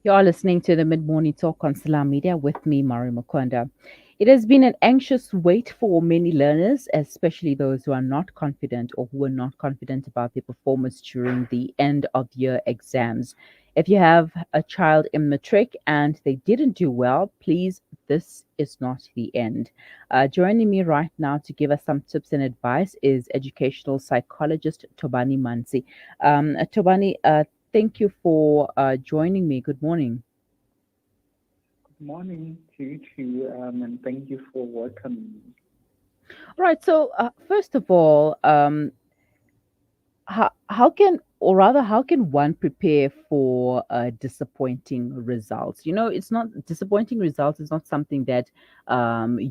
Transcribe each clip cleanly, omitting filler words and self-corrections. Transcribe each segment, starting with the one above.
You are listening to the Mid Morning Talk on Salam Media with me, Mari Makonda. It has been an anxious wait for many learners, especially those who are not confident or who are not confident about their performance during the end of year exams. If you have a child in matric and they didn't do well, please, this is not the end. Joining me right now to give us some tips and advice is educational psychologist Thobani Manci. Thobani, thank you for joining me. Good morning. Good morning to you too, and thank you for welcoming me. All right. So, first of all, how can, or rather, how can one prepare for disappointing results? It's not disappointing results is not something that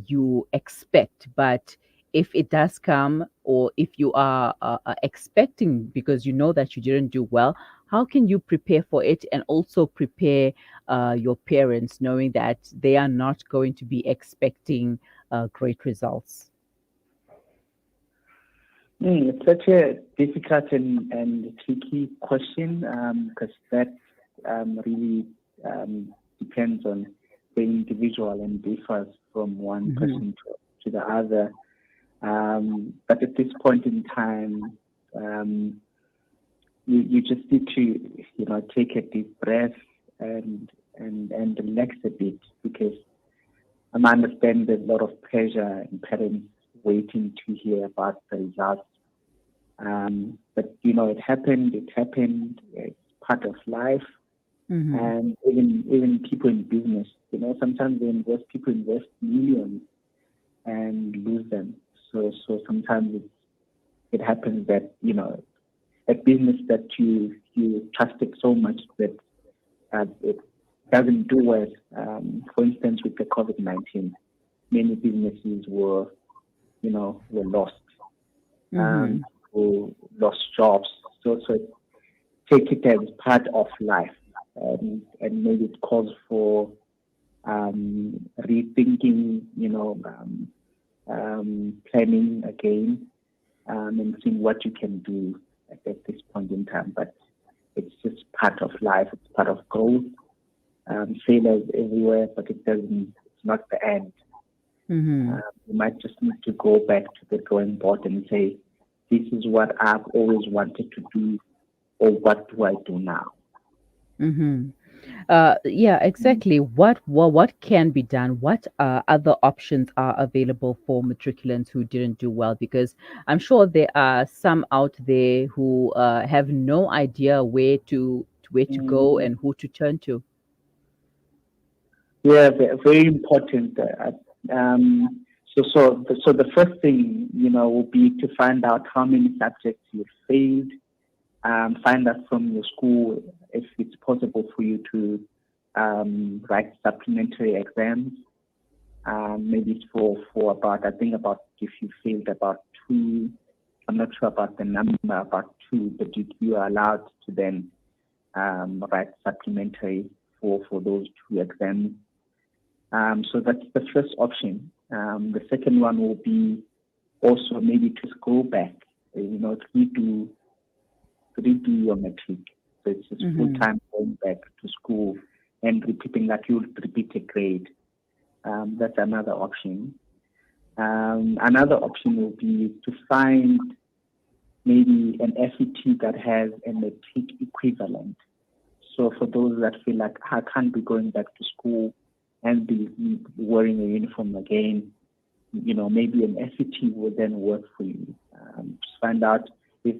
you expect, but if it does come, or if you are expecting because you know that you didn't do well, how can you prepare for it and also prepare your parents, knowing that they are not going to be expecting great results? It's such a difficult and tricky question because that really depends on the individual and differs from one Hmm. person to the other. But at this point in time, um, you just need to take a deep breath and and relax a bit because I understand there's a lot of pressure and parents waiting to hear about the results. But it happened. It happened. It's part of life, Hmm. and even people in business. Sometimes people invest millions and lose them. So sometimes it happens that a business that you trusted so much that it doesn't do well. For instance, with the COVID-19, many businesses were lost, Hmm. who lost jobs. So take it as part of life, and maybe it calls for rethinking, planning again, and seeing what you can do at this point in time. But it's just part of life. It's part of growth. Failures everywhere, but it doesn't. It's not the end. Hmm. You might just need to go back to the drawing board and say, this is what I've always wanted to do, or what do I do now? Hmm. Yeah, exactly. What can be done? What other options are available for matriculants who didn't do well? Because I'm sure there are some out there who have no idea where to go Mm, and who to turn to. yeah, very important. So the first thing, will be to find out how many subjects you failed. Find out from your school if it's possible for you to write supplementary exams. Maybe it's for about, I think about, if you failed about two, I'm not sure about the number, about two, but you are allowed to then write supplementary for those two exams. So that's the first option. The second one will be also maybe to go back, to redo your matric. So it's just full Mm-hmm. time going back to school and repeating that you'll repeat a grade. That's another option. Another option will be to find maybe an FET that has a matric equivalent. So for those that feel like I can't be going back to school and be wearing a uniform again, maybe an FET will then work for you. Just find out if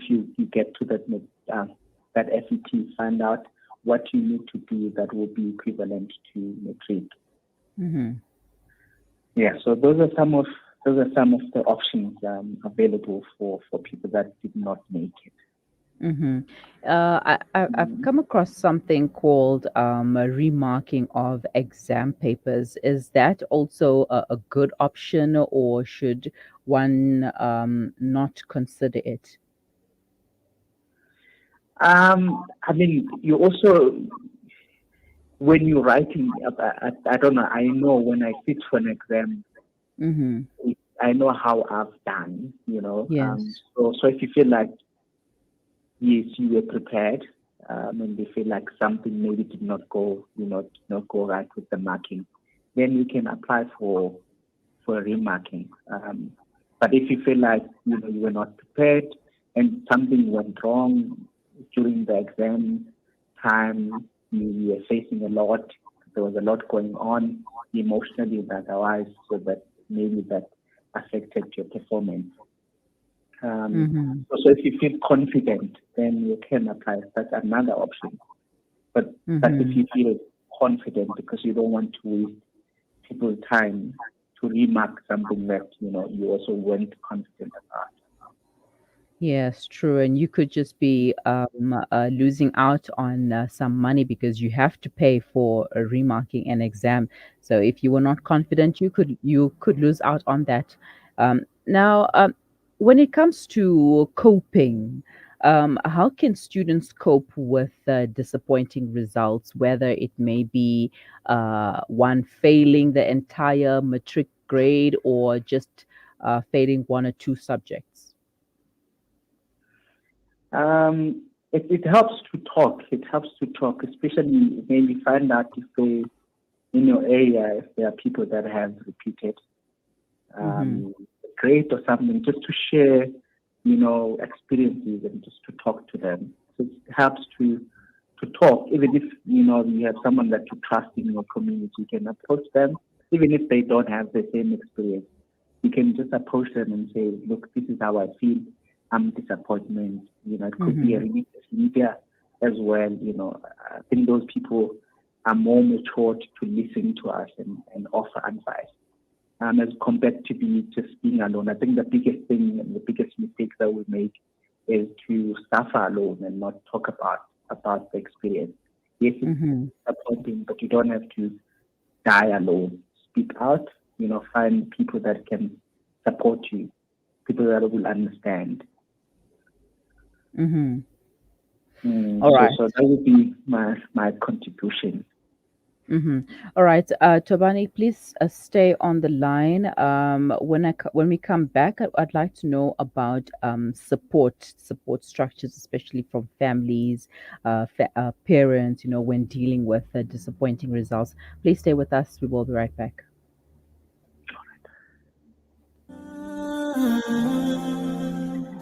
you get to that FET, find out what you need to do that will be equivalent to matric. Mm-hmm. Yeah, so those are some of the options available for people that did not make it. Mm-hmm. I've Mm. come across something called remarking of exam papers. Is that also a good option, or should one not consider it? I mean, you also when you're writing, I don't know. I know when I sit for an exam, Mm-hmm. I know how I've done. Yes. So if you feel like yes, you were prepared, and they feel like something maybe did not go, did not go right with the marking, then you can apply for remarking. But if you feel like you were not prepared and something went wrong during the exam time, you were facing a lot, there was a lot going on emotionally and otherwise, so that maybe that affected your performance. So if you feel confident, then you can apply. That's another option. But if you feel confident because you don't want to waste people's time to remark something that you also weren't confident about. Yes, true. And you could just be losing out on some money because you have to pay for a remarking an exam. So if you were not confident, you could lose out on that. Now, when it comes to coping, how can students cope with disappointing results, whether it may be one failing the entire matric grade or just failing one or two subjects? It helps to talk. It helps to talk, especially maybe find out if they, in your area, if there are people that have repeated grade or something, just to share, experiences and just to talk to them. So it helps to talk, even if you have someone that you trust in your community, you can approach them, even if they don't have the same experience. You can just approach them and say, look, this is how I feel. I'm disappointment. It could be a religious leader as well. I think those people are more matured to listen to us and offer advice, as compared to just being alone. I think the biggest thing and the biggest mistake that we make is to suffer alone and not talk about the experience. Yes, it's disappointing, but you don't have to die alone. Speak out. Find people that can support you, people that will understand. All right. So that would be my contribution. All right. Thobani, please stay on the line. When we come back, I'd like to know about support structures, especially from families, parents, when dealing with disappointing results. Please stay with us. We will be right back.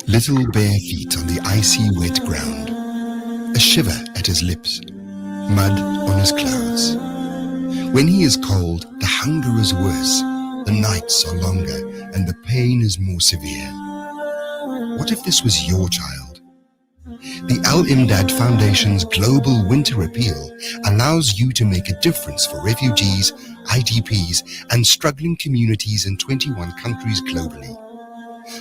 Little bare feet on the icy wet ground, a shiver at his lips, mud on his clothes. When he is cold, the hunger is worse, the nights are longer, and the pain is more severe. What if this was your child? The Al Imdad Foundation's Global Winter Appeal allows you to make a difference for refugees, IDPs, and struggling communities in 21 countries globally.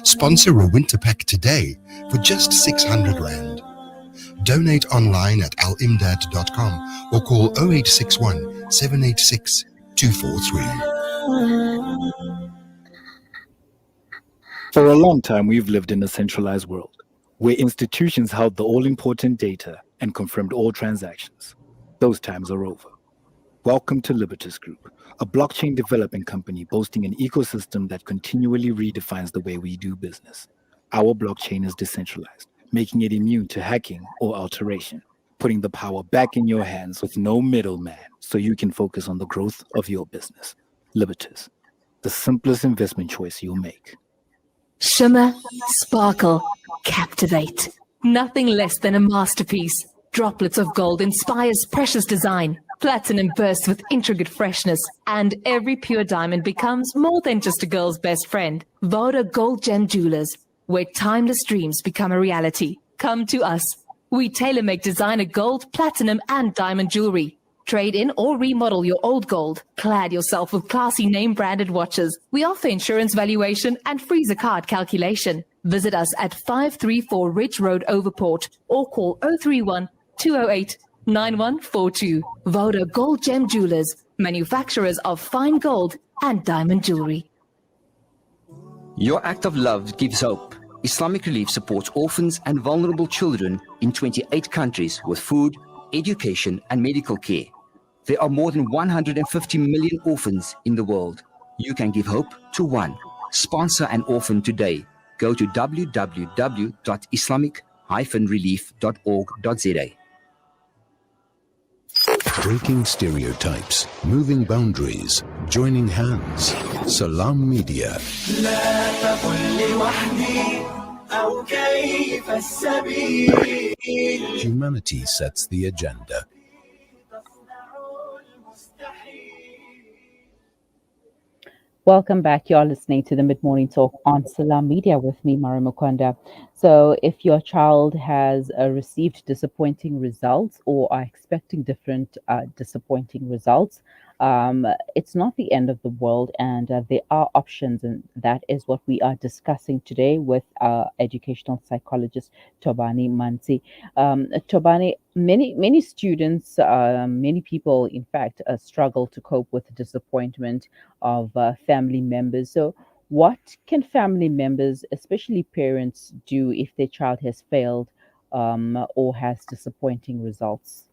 Sponsor a winter pack today for just 600 Rand. Donate online at alimdad.com or call 0861 786 243. For a long time, we've lived in a centralized world, where institutions held the all-important data and confirmed all transactions. Those times are over. Welcome to Libertas Group, a blockchain development company boasting an ecosystem that continually redefines the way we do business. Our blockchain is decentralized, making it immune to hacking or alteration, putting the power back in your hands with no middleman so you can focus on the growth of your business. Libertas, the simplest investment choice you'll make. Shimmer, sparkle, captivate. Nothing less than a masterpiece. Droplets of gold inspires precious design. Platinum bursts with intricate freshness, and every pure diamond becomes more than just a girl's best friend. Voda Gold Gem Jewelers, where timeless dreams become a reality. Come to us. We tailor-make designer gold, platinum, and diamond jewelry. Trade in or remodel your old gold. Clad yourself with classy name-branded watches. We offer insurance valuation and freezer card calculation. Visit us at 534 Ridge Road, Overport, or call 031 208 9142. Voda Gold Gem Jewelers, manufacturers of fine gold and diamond jewelry. Your act of love gives hope. Islamic Relief supports orphans and vulnerable children in 28 countries with food, education, and medical care. There are more than 150 million orphans in the world. You can give hope to one. Sponsor an orphan today. Go to www.islamic-relief.org. relief.org.za. Breaking stereotypes, moving boundaries, joining hands. Salam Media. Humanity sets the agenda. Welcome back. You're listening to the Mid-Morning Talk on Salam Media with me, Mari Mukonda. So if your child has received disappointing results or are expecting different disappointing results, it's not the end of the world, and there are options, and that is what we are discussing today with educational psychologist Thobani Manci. Thobani, many students, many people, in fact, struggle to cope with disappointment of family members. So, what can family members, especially parents, do if their child has failed or has disappointing results?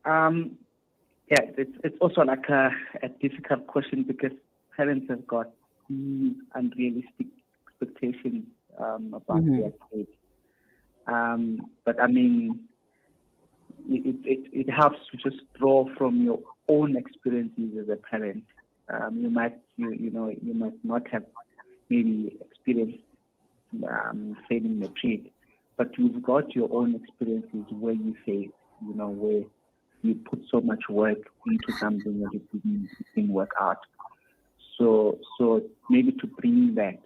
Yeah, it's also like a difficult question because parents have got unrealistic expectations about their kids. But I mean, it helps to just draw from your own experiences as a parent. You might not have maybe experienced failing matric, but you've got your own experiences where you failed. Where you put so much work into something that it didn't work out. So maybe to bring that,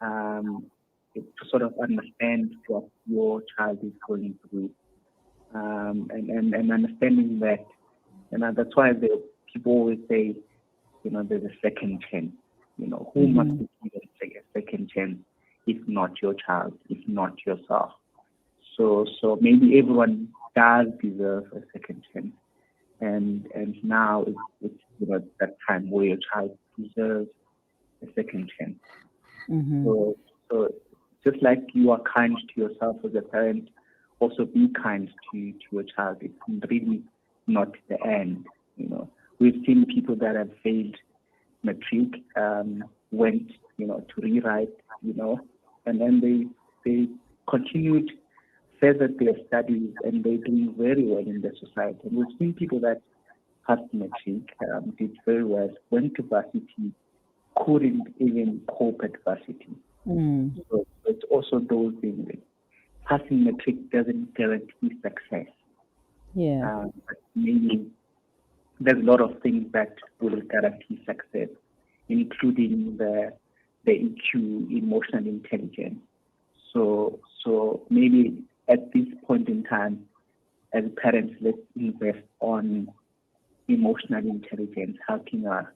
to sort of understand what your child is going through, and understanding that, that's why people always say, there's a second chance. Who must be given a second chance if not your child, if not yourself? So maybe everyone does deserve a second chance, and now it's that time where your child deserves a second chance. So just like you are kind to yourself as a parent, also be kind to your child. It's really not the end. We've seen people that have failed matric, went to rewrite, and then they continued further their studies, and they're doing very well in the society. And we've seen people that passed matric, did very well, went to varsity, couldn't even cope at varsity. So it's also those things. Passing matric doesn't guarantee success. Yeah. But maybe there's a lot of things that will guarantee success, including the EQ, emotional intelligence. So maybe at this point in time, as parents, let's invest on emotional intelligence, helping our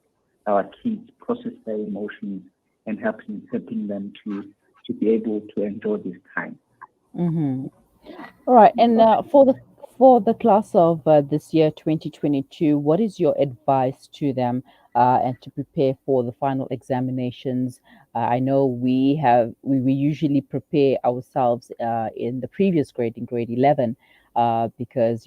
kids process their emotions and helping them to be able to enjoy this time. All right, and for the class of this year 2022, what is your advice to them and to prepare for the final examinations? I know we usually prepare ourselves in the previous grade, in grade 11, because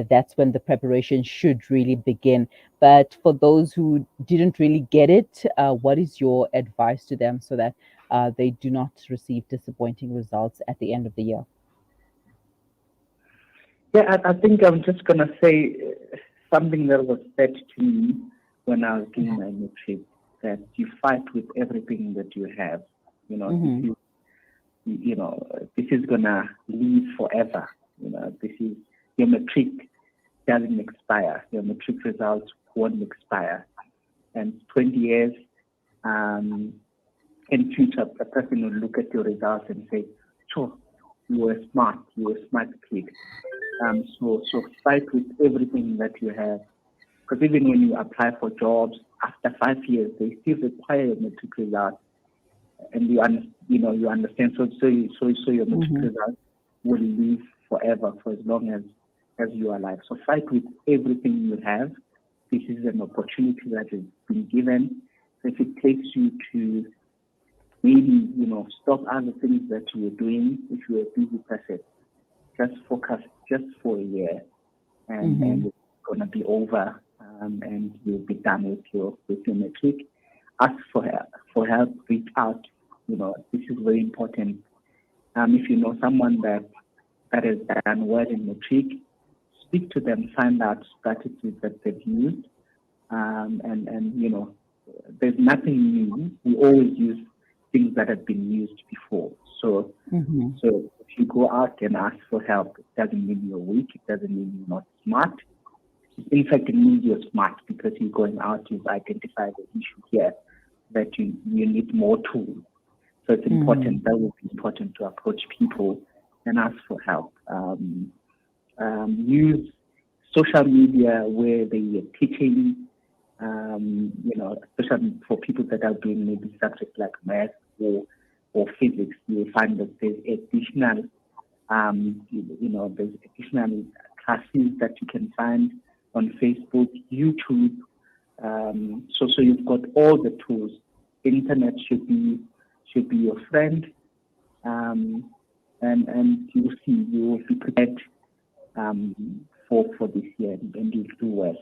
that's when the preparation should really begin. But for those who didn't really get it, what is your advice to them so that they do not receive disappointing results at the end of the year? Yeah, I think I'm just going to say something that was said to me when I was doing my matric, that you fight with everything that you have. This is going to live forever. This is, your matric doesn't expire. Your matric results won't expire. And 20 years in future, a person will look at your results and say, sure, you were smart kid. So fight with everything that you have. Because even when you apply for jobs, after 5 years, they still require a matric result. And you understand. So your matric result will live forever, for as long as you are alive. So fight with everything you have. This is an opportunity that has been given. So if it takes you to maybe, stop other things that you were doing, if you're a busy person, just focus just for a year, and it's going to be over, and you'll be done with your matric. Ask for help, reach out this is very important. If you know someone that has done well in matric, speak to them, find out strategies that they've used, and there's nothing new. We always use things that have been used before. So if you go out and ask for help, it doesn't mean you're weak. It doesn't mean you're not smart. In fact, it means you're smart because you're going out, you've identified the issue here that you need more tools. So it's important, that would be important to approach people and ask for help. Use social media where they are teaching, especially for people that are doing maybe subjects like math or physics. You'll find that there's additional, there's additional classes that you can find on Facebook, YouTube. So you've got all the tools. Internet should be your friend, and you will see, you will be prepared for this year, and you'll do well.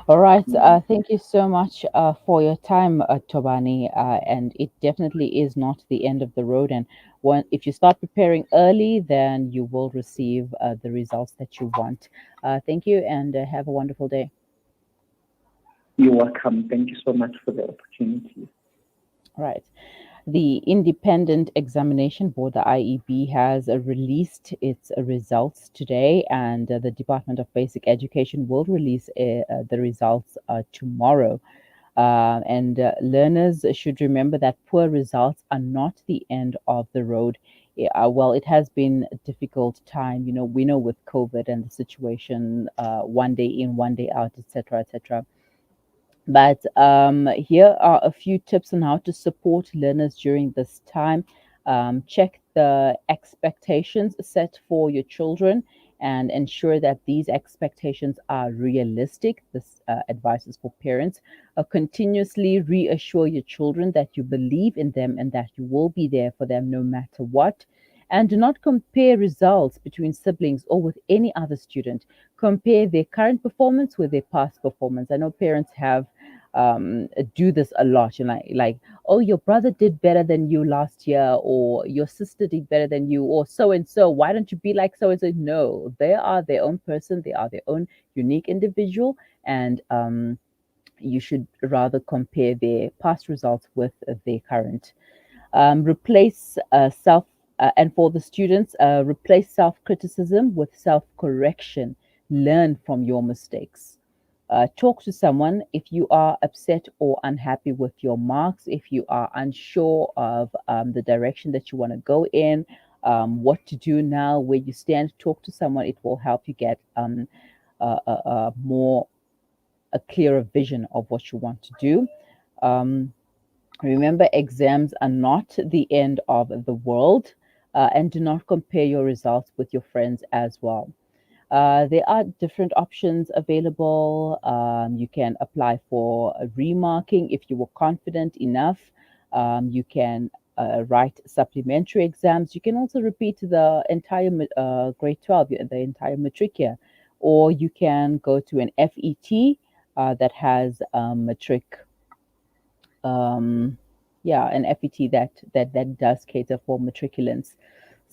All right. Thank you so much for your time, Thobani. And it definitely is not the end of the road. And if you start preparing early, then you will receive the results that you want. Thank you, and have a wonderful day. You're welcome. Thank you so much for the opportunity. All right. The Independent Examination Board, the IEB, has released its results today, and the Department of Basic Education will release the results tomorrow. And learners should remember that poor results are not the end of the road. Well, it has been a difficult time. We know with COVID and the situation, one day in, one day out, etc., etc. But here are a few tips on how to support learners during this time. Check the expectations set for your children and ensure that these expectations are realistic. This advice is for parents. Continuously reassure your children that you believe in them and that you will be there for them no matter what. And do not compare results between siblings or with any other student. Compare their current performance with their past performance. I know parents have do this a lot, like, oh, your brother did better than you last year, or your sister did better than you, or so and so. Why don't you be like so and so? No, they are their own person. They are their own unique individual, and you should rather compare their past results with their current. Replace self and for the students, replace self-criticism with self-correction. Learn from your mistakes. Talk to someone if you are upset or unhappy with your marks, if you are unsure of the direction that you want to go in, what to do now, where you stand. Talk to someone. It will help you get a clearer vision of what you want to do. Remember, exams are not the end of the world, and do not compare your results with your friends as well. There are different options available. You can apply for a remarking if you were confident enough. You can write supplementary exams. You can also repeat the entire grade 12, the entire matric year. Or you can go to an FET that has matric. An FET that does cater for matriculants.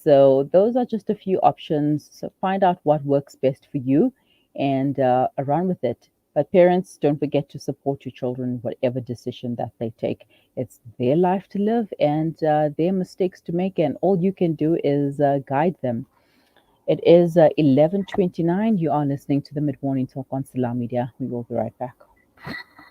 So those are just a few options. So find out what works best for you and run with it. But parents, don't forget to support your children, whatever decision that they take. It's their life to live and their mistakes to make, and all you can do is guide them. It is 11:29. You are listening to the Mid Morning Talk on Salam Media. We will be right back.